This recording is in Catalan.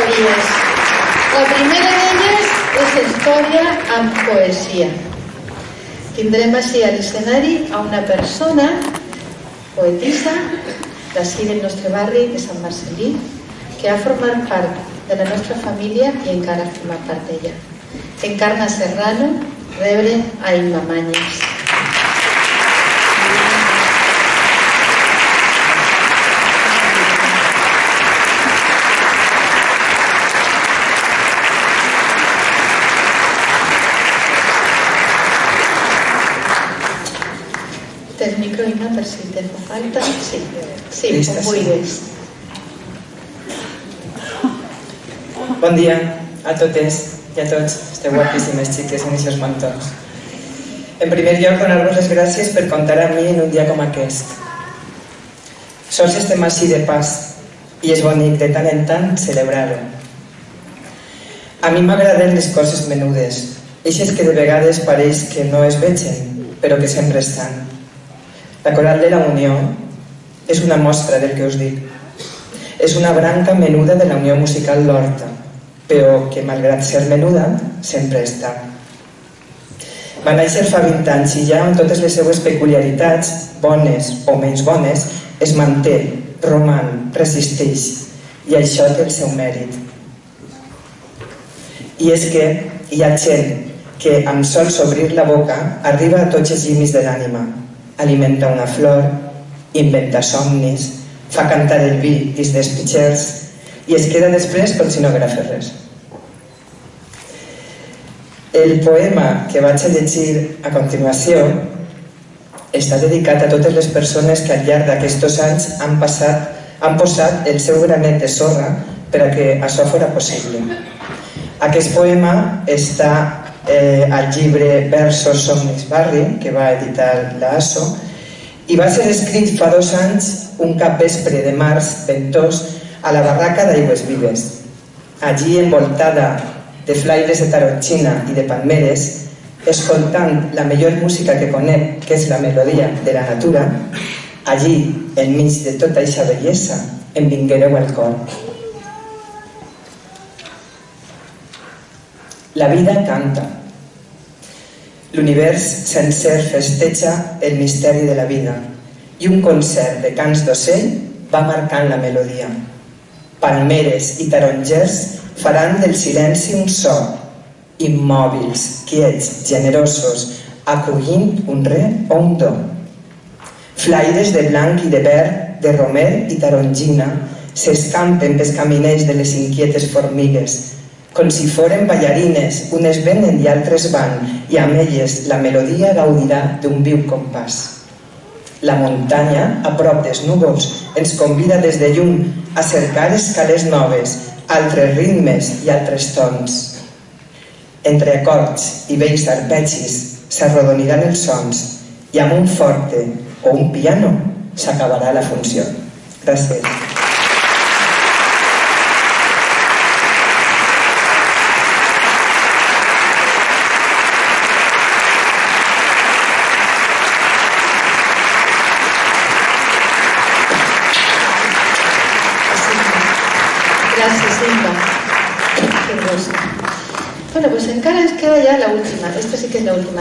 categories. La primera d'elles és història amb poesia. Tindrem així a l'escenari a una persona, poetisa, d'ací del nostre barri de Sant Marcel·lí, que ha format part de la nostra família i encara forma part d'ella. Encarna Serrano, rebre a Imma Manyes. El micro, Imma, per si te fa falta. Sí, com vulguis. Bon dia a totes i a tots. Esteu guapíssimes, xiques, en aquests mantons. En primer lloc, donar-vos les gràcies per comptar amb mi en un dia com aquest. Sols estem així de pas i és bonic de tant en tant celebrar-ho. A mi m'agraden les coses menudes, eixes que de vegades pareix que no es vegen, però que sempre estan. La Coral de la Unió és una mostra del que us dic. És una branca menuda de la Unió Musical L'Horta, però que, malgrat ser menuda, sempre està. Va néixer fa 20 anys i ja, amb totes les seues peculiaritats, bones o menys bones, es manté, roman, resisteix, i això té el seu mèrit. I és que hi ha gent que, amb sols obrir la boca, arriba a tots els llimis de l'ànima. Alimenta una flor, inventa somnis, fa cantar el vi dins dels pitxers i es queda després com si no haguera fet res. El poema que vaig a llegir a continuació està dedicat a totes les persones que al llarg d'aquests anys han posat el seu granet de sorra per a que això fos possible. Aquest poema està al llibre Versos Somnis Barri, que va editar l'ASO, i va ser escrit fa 2 anys, un capvespre de març ventós, a la barraca d'Aigües Vives. Allí, envoltada de flaires de taronxina i de palmeres, escoltant la millor música que conec, que és la melodia de la natura, allí, enmig de tota eixa bellesa, em vinguereu al cor. La vida canta. L'univers sencer festeja el misteri de la vida i un concert de cants d'ocell va marcant la melodia. Palmeres i tarongers faran del silenci un so, immòbils, quiets, generosos, acollint un re o un do. Flaires de blanc i de verd, de romer i tarongina s'escampen pels caminers de les inquietes formigues, com si foren ballarines, unes venen i altres van, i amb elles la melodia gaudirà d'un viu compàs. La muntanya, a prop dels núvols, ens convida des de lluny a cercar escales noves, altres ritmes i altres tons. Entre acords i vells arpegis s'arrodoniran els sons i amb un forte o un piano s'acabarà la funció. Gràcies. Gràcies, Imma. Que rosa. Bueno, pues encara ens queda ja l'última. Esta sí que és l'última.